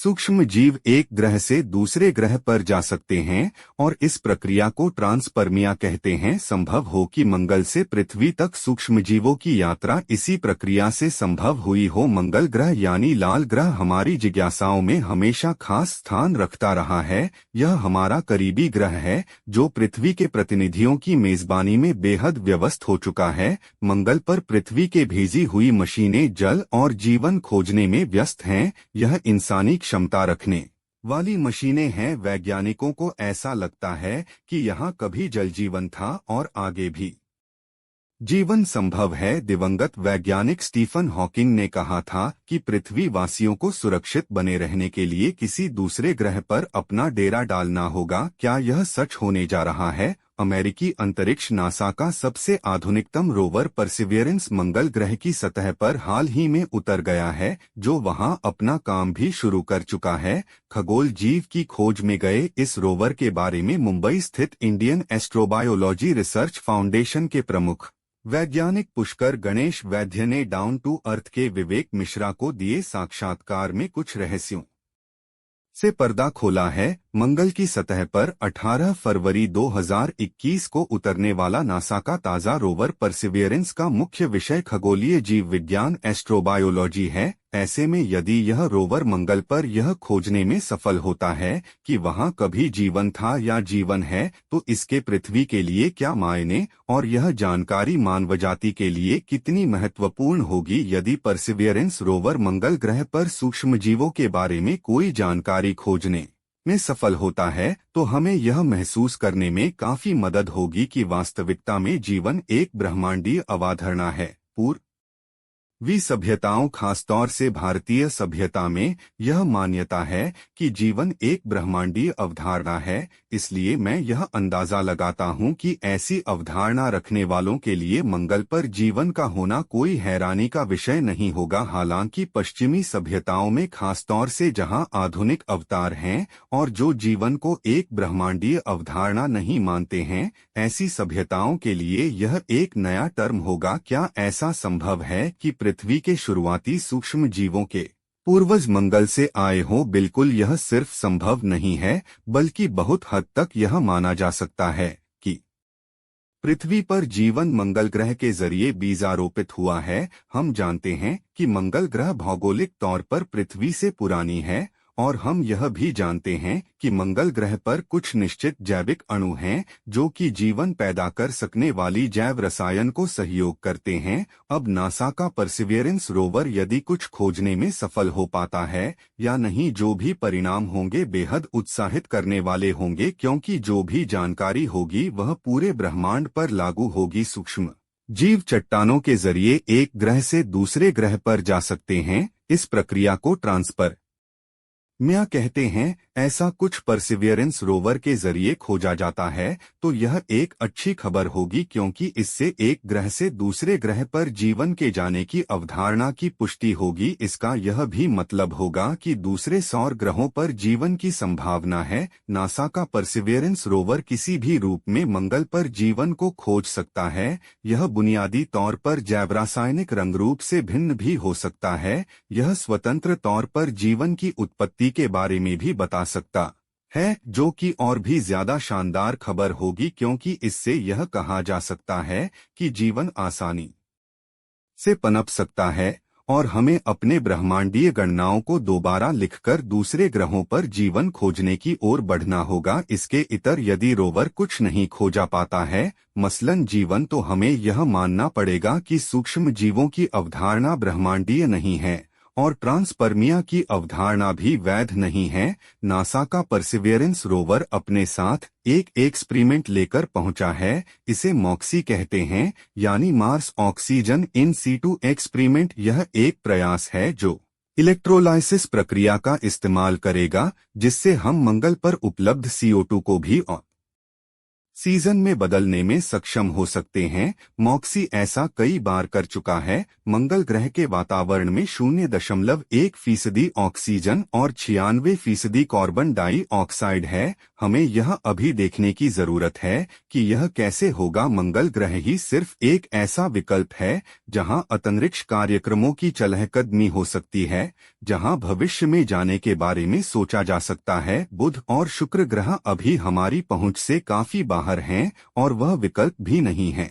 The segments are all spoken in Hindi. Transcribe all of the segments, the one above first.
सूक्ष्म जीव एक ग्रह से दूसरे ग्रह पर जा सकते हैं और इस प्रक्रिया को ट्रांसपर्मिया कहते हैं। संभव हो कि मंगल से पृथ्वी तक सूक्ष्म जीवों की यात्रा इसी प्रक्रिया से संभव हुई हो। मंगल ग्रह यानी लाल ग्रह हमारी जिज्ञासाओं में हमेशा खास स्थान रखता रहा है। यह हमारा करीबी ग्रह है जो पृथ्वी के प्रतिनिधियों की मेजबानी में बेहद व्यस्त हो चुका है। मंगल पर पृथ्वी के भेजी हुई मशीनें जल और जीवन खोजने में व्यस्त हैं। यह इंसानी क्षमता रखने वाली मशीनें हैं। वैज्ञानिकों को ऐसा लगता है कि यहाँ कभी जल जीवन था और आगे भी जीवन संभव है। दिवंगत वैज्ञानिक स्टीफन हॉकिंग ने कहा था कि पृथ्वी वासियों को सुरक्षित बने रहने के लिए किसी दूसरे ग्रह पर अपना डेरा डालना होगा। क्या यह सच होने जा रहा है? अमेरिकी अंतरिक्ष नासा का सबसे आधुनिकतम रोवर परसिवियरेंस मंगल ग्रह की सतह पर हाल ही में उतर गया है, जो वहां अपना काम भी शुरू कर चुका है। खगोल जीव की खोज में गए इस रोवर के बारे में मुंबई स्थित इंडियन एस्ट्रोबायोलॉजी रिसर्च फाउंडेशन के प्रमुख वैज्ञानिक पुष्कर गणेश वैद्य ने डाउन टू अर्थ के विवेक मिश्रा को दिए साक्षात्कार में कुछ रहस्यों से पर्दा खोला है। मंगल की सतह पर 18 फरवरी 2021 को उतरने वाला नासा का ताज़ा रोवर परसिवियरेंस का मुख्य विषय खगोलीय जीव विज्ञान एस्ट्रोबायोलॉजी है। ऐसे में यदि यह रोवर मंगल पर यह खोजने में सफल होता है कि वहां कभी जीवन था या जीवन है, तो इसके पृथ्वी के लिए क्या मायने और यह जानकारी मानवजाति के लिए कितनी महत्वपूर्ण होगी। यदि परसिवियरेंस रोवर मंगल ग्रह पर सूक्ष्म जीवों के बारे में कोई जानकारी खोजने में सफल होता है तो हमें यह महसूस करने में काफी मदद होगी कि वास्तविकता में जीवन एक ब्रह्मांडीय अवधारणा है। पूर्वी सभ्यताओं, खासतौर से भारतीय सभ्यता में यह मान्यता है कि जीवन एक ब्रह्मांडीय अवधारणा है। इसलिए मैं यह अंदाजा लगाता हूं कि ऐसी अवधारणा रखने वालों के लिए मंगल पर जीवन का होना कोई हैरानी का विषय नहीं होगा। हालांकि पश्चिमी सभ्यताओं में, खासतौर से जहां आधुनिक अवतार हैं और जो जीवन को एक ब्रह्मांडीय अवधारणा नहीं मानते हैं, ऐसी सभ्यताओं के लिए यह एक नया टर्म होगा। क्या ऐसा संभव है कि पृथ्वी के शुरुआती सूक्ष्म जीवों के पूर्वज मंगल से आए हों? बिल्कुल, यह सिर्फ संभव नहीं है बल्कि बहुत हद तक यह माना जा सकता है कि पृथ्वी पर जीवन मंगल ग्रह के जरिए बीजारोपित हुआ है। हम जानते हैं कि मंगल ग्रह भौगोलिक तौर पर पृथ्वी से पुरानी है और हम यह भी जानते हैं कि मंगल ग्रह पर कुछ निश्चित जैविक अणु हैं जो कि जीवन पैदा कर सकने वाली जैव रसायन को सहयोग करते हैं। अब नासा का परसिवियरेंस रोवर यदि कुछ खोजने में सफल हो पाता है या नहीं, जो भी परिणाम होंगे बेहद उत्साहित करने वाले होंगे, क्योंकि जो भी जानकारी होगी वह पूरे ब्रह्मांड पर लागू होगी। सूक्ष्म जीव चट्टानों के जरिए एक ग्रह से दूसरे ग्रह पर जा सकते हैं। इस प्रक्रिया को ट्रांसपर्मिया कहते हैं। ऐसा कुछ परसिवियरेंस रोवर के जरिए खोजा जाता है तो यह एक अच्छी खबर होगी, क्योंकि इससे एक ग्रह से दूसरे ग्रह पर जीवन के जाने की अवधारणा की पुष्टि होगी। इसका यह भी मतलब होगा कि दूसरे सौर ग्रहों पर जीवन की संभावना है। नासा का परसिवियरेंस रोवर किसी भी रूप में मंगल पर जीवन को खोज सकता है। यह बुनियादी तौर पर जैव रासायनिक रंगरूप से भिन्न भी हो सकता है। यह स्वतंत्र तौर पर जीवन की उत्पत्ति के बारे में भी बता सकता है, जो कि और भी ज्यादा शानदार खबर होगी, क्योंकि इससे यह कहा जा सकता है कि जीवन आसानी से पनप सकता है और हमें अपने ब्रह्मांडीय गणनाओं को दोबारा लिखकर दूसरे ग्रहों पर जीवन खोजने की ओर बढ़ना होगा। इसके इतर यदि रोवर कुछ नहीं खोजा पाता है, मसलन जीवन, तो हमें यह मानना पड़ेगा कि सूक्ष्म जीवों की अवधारणा ब्रह्मांडीय नहीं है और ट्रांसपर्मिया की अवधारणा भी वैध नहीं है। नासा का परसिवियरेंस रोवर अपने साथ एक एक्सपेरिमेंट लेकर पहुंचा है। इसे मॉक्सी कहते हैं, यानी Mars oxygen in situ experiment. यह एक प्रयास है जो इलेक्ट्रोलाइसिस प्रक्रिया का इस्तेमाल करेगा, जिससे हम मंगल पर उपलब्ध CO2 को भी सीजन में बदलने में सक्षम हो सकते हैं। मॉक्सी ऐसा कई बार कर चुका है। मंगल ग्रह के वातावरण में 0.1% ऑक्सीजन और 96% कार्बन डाइऑक्साइड है। हमें यह अभी देखने की जरूरत है कि यह कैसे होगा। मंगल ग्रह ही सिर्फ एक ऐसा विकल्प है जहां अंतरिक्ष कार्यक्रमों की चहलकदमी हो सकती है, जहां भविष्य में जाने के बारे में सोचा जा सकता है। बुध और शुक्र ग्रह अभी हमारी पहुंच से काफी बाहर हैं और वह विकल्प भी नहीं है।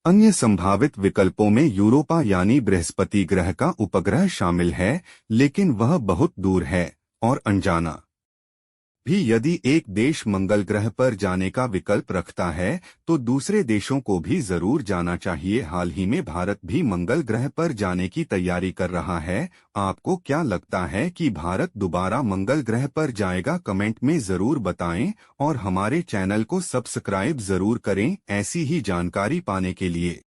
अन्य संभावित विकल्पों में यूरोपा यानी बृहस्पति ग्रह का उपग्रह शामिल है, लेकिन वह बहुत दूर है और अनजाना भी। यदि एक देश मंगल ग्रह पर जाने का विकल्प रखता है तो दूसरे देशों को भी जरूर जाना चाहिए। हाल ही में भारत भी मंगल ग्रह पर जाने की तैयारी कर रहा है। आपको क्या लगता है कि भारत दोबारा मंगल ग्रह पर जाएगा? कमेंट में जरूर बताएं और हमारे चैनल को सब्सक्राइब जरूर करें ऐसी ही जानकारी पाने के लिए।